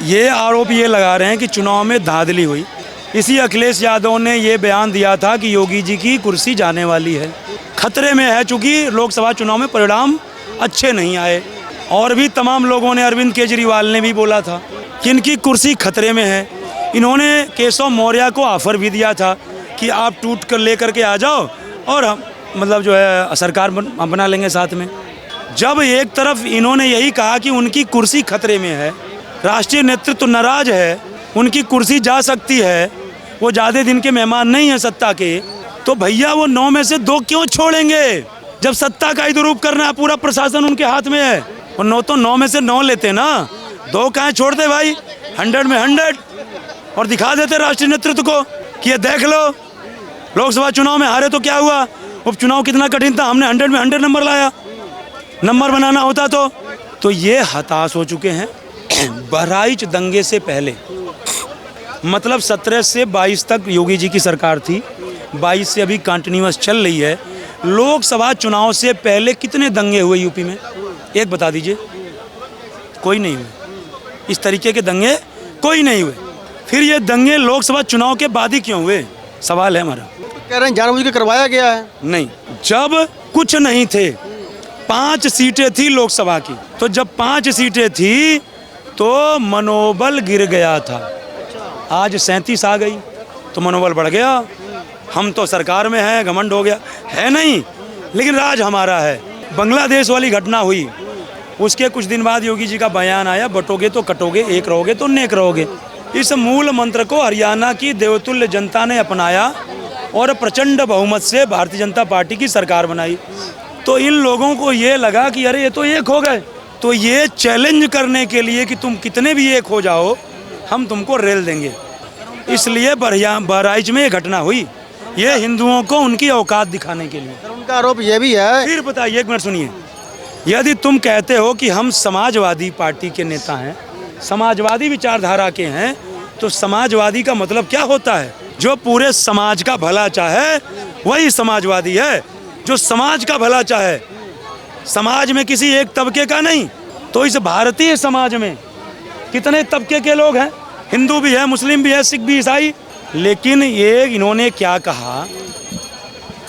ये आरोप ये लगा रहे हैं कि चुनाव में धांधली हुई। इसी अखिलेश यादव ने ये बयान दिया था कि योगी जी की कुर्सी जाने वाली है, खतरे में है, चूँकि लोकसभा चुनाव में परिणाम अच्छे नहीं आए। और भी तमाम लोगों ने, अरविंद केजरीवाल ने भी बोला था कि इनकी कुर्सी खतरे में है। इन्होंने केशव मौर्य को ऑफर भी दिया था कि आप टूट कर लेकर के आ जाओ और हम मतलब जो है सरकार बना लेंगे साथ में। जब एक तरफ इन्होंने यही कहा कि उनकी कुर्सी खतरे में है, राष्ट्रीय नेतृत्व नाराज है, उनकी कुर्सी जा सकती है, वो ज़्यादा दिन के मेहमान नहीं है सत्ता के, तो भैया वो 9 में से 2 क्यों छोड़ेंगे? जब सत्ता का ही दुरुपयोग करना है, पूरा प्रशासन उनके हाथ में है, और 9 में से 9 लेते ना, 2 कहाँ छोड़ते भाई? 100 में 100 और दिखा देते राष्ट्रीय नेतृत्व को कि ये देख लो, लोकसभा चुनाव में हारे तो क्या हुआ, उपचुनाव कितना कठिन था, हमने 100 में 100 नंबर लाया। नंबर बनाना होता तो ये हताश हो चुके हैं। बहराइच दंगे से पहले, मतलब 17 से 22 तक योगी जी की सरकार थी, 22 से अभी कंटिन्यूअस चल रही है। लोकसभा चुनाव से पहले कितने दंगे हुए यूपी में? एक बता दीजिए। कोई नहीं हुए। इस तरीके के दंगे कोई नहीं हुए। फिर ये दंगे लोकसभा चुनाव के बाद ही क्यों हुए? सवाल है हमारा। कह रहे हैं जानबूझ के करवाया गया है। नहीं, जब कुछ नहीं थे, 5 सीटें थी लोकसभा की, तो जब 5 सीटें थी तो मनोबल गिर गया था। आज 37 आ गई तो मनोबल बढ़ गया। हम तो सरकार में हैं, घमंड हो गया है नहीं, लेकिन राज हमारा है। बांग्लादेश वाली घटना हुई, उसके कुछ दिन बाद योगी जी का बयान आया, बटोगे तो कटोगे, एक रहोगे तो नेक रहोगे। इस मूल मंत्र को हरियाणा की देवतुल्य जनता ने अपनाया और प्रचंड बहुमत से भारतीय जनता पार्टी की सरकार बनाई। तो इन लोगों को ये लगा कि अरे ये तो एक हो गए, तो ये चैलेंज करने के लिए कि तुम कितने भी एक हो जाओ, हम तुमको रेल देंगे। इसलिए बहराइच में ये घटना हुई, ये हिंदुओं को उनकी औकात दिखाने के लिए। उनका आरोप ये भी है। फिर बताइए, एक मिनट सुनिए, यदि तुम कहते हो कि हम समाजवादी पार्टी के नेता हैं, समाजवादी विचारधारा के हैं, तो समाजवादी का मतलब क्या होता है? जो पूरे समाज का भला चाहे वही समाजवादी है। जो समाज का भला चाहे, समाज में किसी एक तबके का नहीं। तो इस भारतीय समाज में कितने तबके के लोग हैं? हिंदू भी है, मुस्लिम भी है, सिख भी, ईसाई। लेकिन ये इन्होंने क्या कहा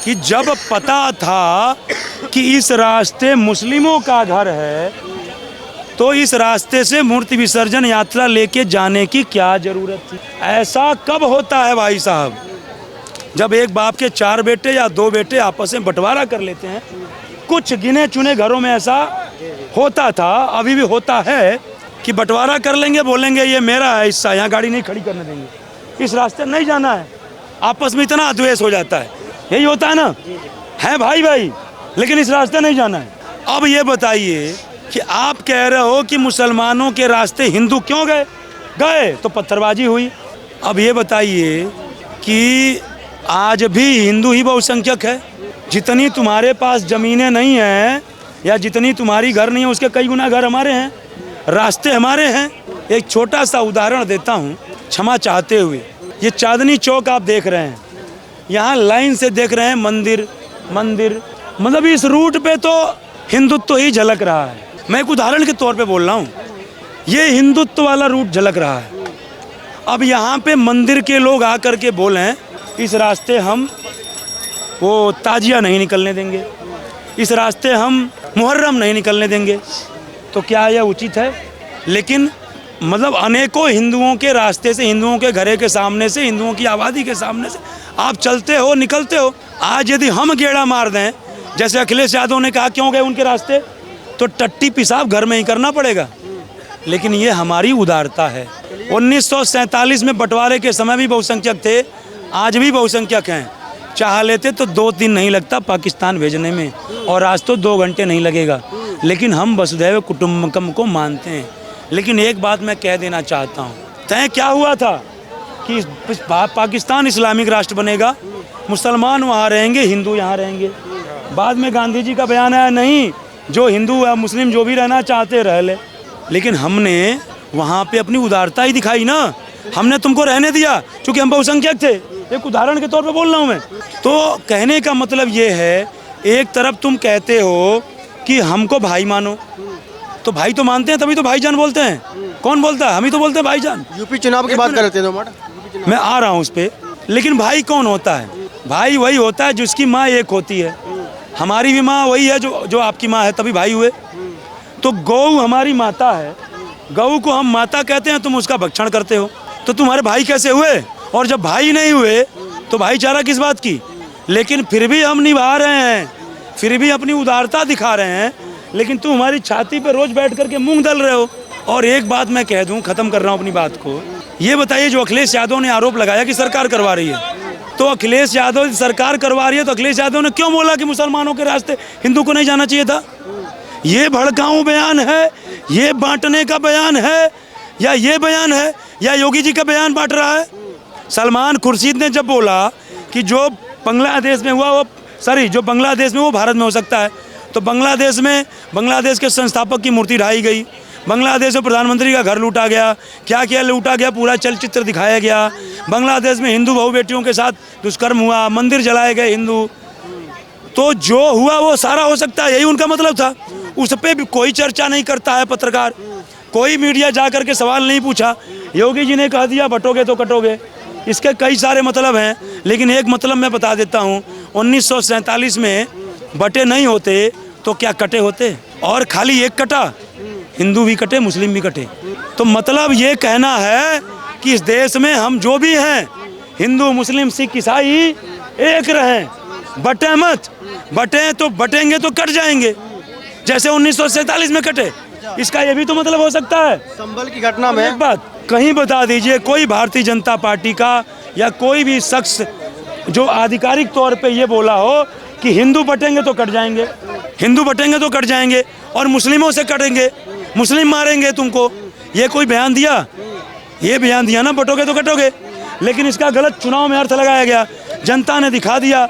कि जब पता था कि इस रास्ते मुस्लिमों का घर है, तो इस रास्ते से मूर्ति विसर्जन यात्रा लेके जाने की क्या जरूरत थी? ऐसा कब होता है भाई साहब? जब एक बाप के 4 बेटे या 2 बेटे आपस में बंटवारा कर लेते हैं। कुछ गिने चुने घरों में ऐसा होता था, अभी भी होता है, कि बंटवारा कर लेंगे, बोलेंगे ये मेरा है हिस्सा, यहाँ गाड़ी नहीं खड़ी करने देंगे, इस रास्ते नहीं जाना है। आपस में इतना द्वेष हो जाता है। यही होता है ना, है भाई, लेकिन इस रास्ते नहीं जाना है। अब ये बताइए कि आप कह रहे हो कि मुसलमानों के रास्ते हिंदू क्यों गए तो पत्थरबाजी हुई। अब ये बताइए कि आज भी हिंदू ही बहुसंख्यक है। जितनी तुम्हारे पास ज़मीनें नहीं हैं या जितनी तुम्हारी घर नहीं है, उसके कई गुना घर हमारे हैं, रास्ते हमारे हैं। एक छोटा सा उदाहरण देता हूँ क्षमा चाहते हुए। ये चांदनी चौक आप देख रहे हैं, यहाँ लाइन से देख रहे हैं मंदिर, मतलब इस रूट पे तो हिंदुत्व ही झलक रहा है। मैं एक उदाहरण के तौर पे बोल रहा हूँ, ये हिंदुत्व वाला रूट झलक रहा है। अब यहाँ पे मंदिर के लोग आकर के बोलें इस रास्ते हम वो ताजिया नहीं निकलने देंगे, इस रास्ते हम मुहर्रम नहीं निकलने देंगे, तो क्या यह उचित है? लेकिन मतलब अनेकों हिंदुओं के रास्ते से, हिंदुओं के घरे के सामने से, हिंदुओं की आबादी के सामने से आप चलते हो, निकलते हो। आज यदि हम गेड़ा मार दें, जैसे अखिलेश यादव ने कहा क्यों गए उनके रास्ते, तो टट्टी पेशाब घर में ही करना पड़ेगा। लेकिन ये हमारी उदारता है। 1947 में बंटवारे के समय भी बहुसंख्यक थे, आज भी बहुसंख्यक हैं। चाह लेते तो 2 दिन नहीं लगता पाकिस्तान भेजने में, और आज तो 2 घंटे नहीं लगेगा। लेकिन हम वसुधैव कुटुंबकम को मानते हैं। लेकिन एक बात मैं कह देना चाहता हूँ, तय क्या हुआ था कि पाकिस्तान इस्लामिक राष्ट्र बनेगा, मुसलमान वहाँ रहेंगे, हिंदू यहाँ रहेंगे। बाद में गांधी जी का बयान आया, नहीं, जो हिंदू या मुस्लिम जो भी रहना चाहते रह ले। लेकिन हमने वहाँ पे अपनी उदारता ही दिखाई ना, हमने तुमको रहने दिया क्योंकि हम बहुसंख्यक थे। एक उदाहरण के तौर पे बोल रहा हूँ मैं। तो कहने का मतलब ये है, एक तरफ तुम कहते हो कि हमको भाई मानो, तो भाई तो मानते हैं, तभी तो भाईजान बोलते हैं। कौन बोलता है? हम ही तो बोलते हैं भाईजान। यूपी चुनाव की बात कर रहे थे 2 मिनट। मैं आ रहा हूँ उस पर। लेकिन भाई कौन होता है? भाई वही होता है जिसकी माँ एक होती है। हमारी भी माँ वही है जो आपकी माँ है, तभी भाई हुए। तो गौ हमारी माता है, गौ को हम माता कहते हैं, तुम उसका भक्षण करते हो, तो तुम्हारे भाई कैसे हुए? और जब भाई नहीं हुए तो भाईचारा किस बात की? लेकिन फिर भी हम निभा रहे हैं, फिर भी अपनी उदारता दिखा रहे हैं, लेकिन तुम हमारी छाती पे रोज बैठ करके मूंग दल रहे हो। और एक बात मैं कह दूं, खत्म कर रहा हूं अपनी बात को, ये बताइए, जो अखिलेश यादव ने आरोप लगाया कि सरकार करवा रही है, तो अखिलेश यादव सरकार करवा रही है, तो अखिलेश यादव ने क्यों बोला कि मुसलमानों के रास्ते हिंदू को नहीं जाना चाहिए था? ये भड़काऊ बयान है, ये बांटने का बयान है, या ये बयान है, या योगी जी का बयान बांट रहा है? सलमान खुर्शीद ने जब बोला कि जो बांग्लादेश में हुआ वो जो बांग्लादेश में वो भारत में हो सकता है, तो बांग्लादेश के संस्थापक की मूर्ति ढाई गई, बांग्लादेश में प्रधानमंत्री का घर लूटा गया, क्या क्या लूटा गया पूरा चलचित्र दिखाया गया, बांग्लादेश में हिंदू बहु बेटियों के साथ दुष्कर्म हुआ, मंदिर जलाए गए हिंदू, तो जो हुआ वो सारा हो सकता है, यही उनका मतलब था। उस पर भी कोई चर्चा नहीं करता है पत्रकार, कोई मीडिया जा करके सवाल नहीं पूछा। योगी जी ने कह दिया बटोगे तो कटोगे। इसके कई सारे मतलब हैं, लेकिन एक मतलब मैं बता देता हूँ, 1947 में बटे नहीं होते तो क्या कटे होते? और खाली एक कटा, हिंदू भी कटे, मुस्लिम भी कटे। तो मतलब ये कहना है कि इस देश में हम जो भी हैं, हिंदू मुस्लिम सिख ईसाई, एक रहें, बटे मत। बटे तो बटेंगे तो कट जाएंगे, जैसे 1947 में कटे। इसका ये भी तो मतलब हो सकता है। संभल की घटना में एक बात कहीं बता दीजिए, कोई भारतीय जनता पार्टी का या कोई भी शख्स जो आधिकारिक तौर पे ये बोला हो कि हिंदू बटेंगे तो कट जाएंगे, हिंदू बटेंगे तो कट जाएंगे और मुस्लिमों से कटेंगे, मुस्लिम मारेंगे तुमको, ये कोई बयान दिया? ये बयान दिया ना, बटोगे तो कटोगे। लेकिन इसका गलत चुनाव में अर्थ लगाया गया, जनता ने दिखा दिया।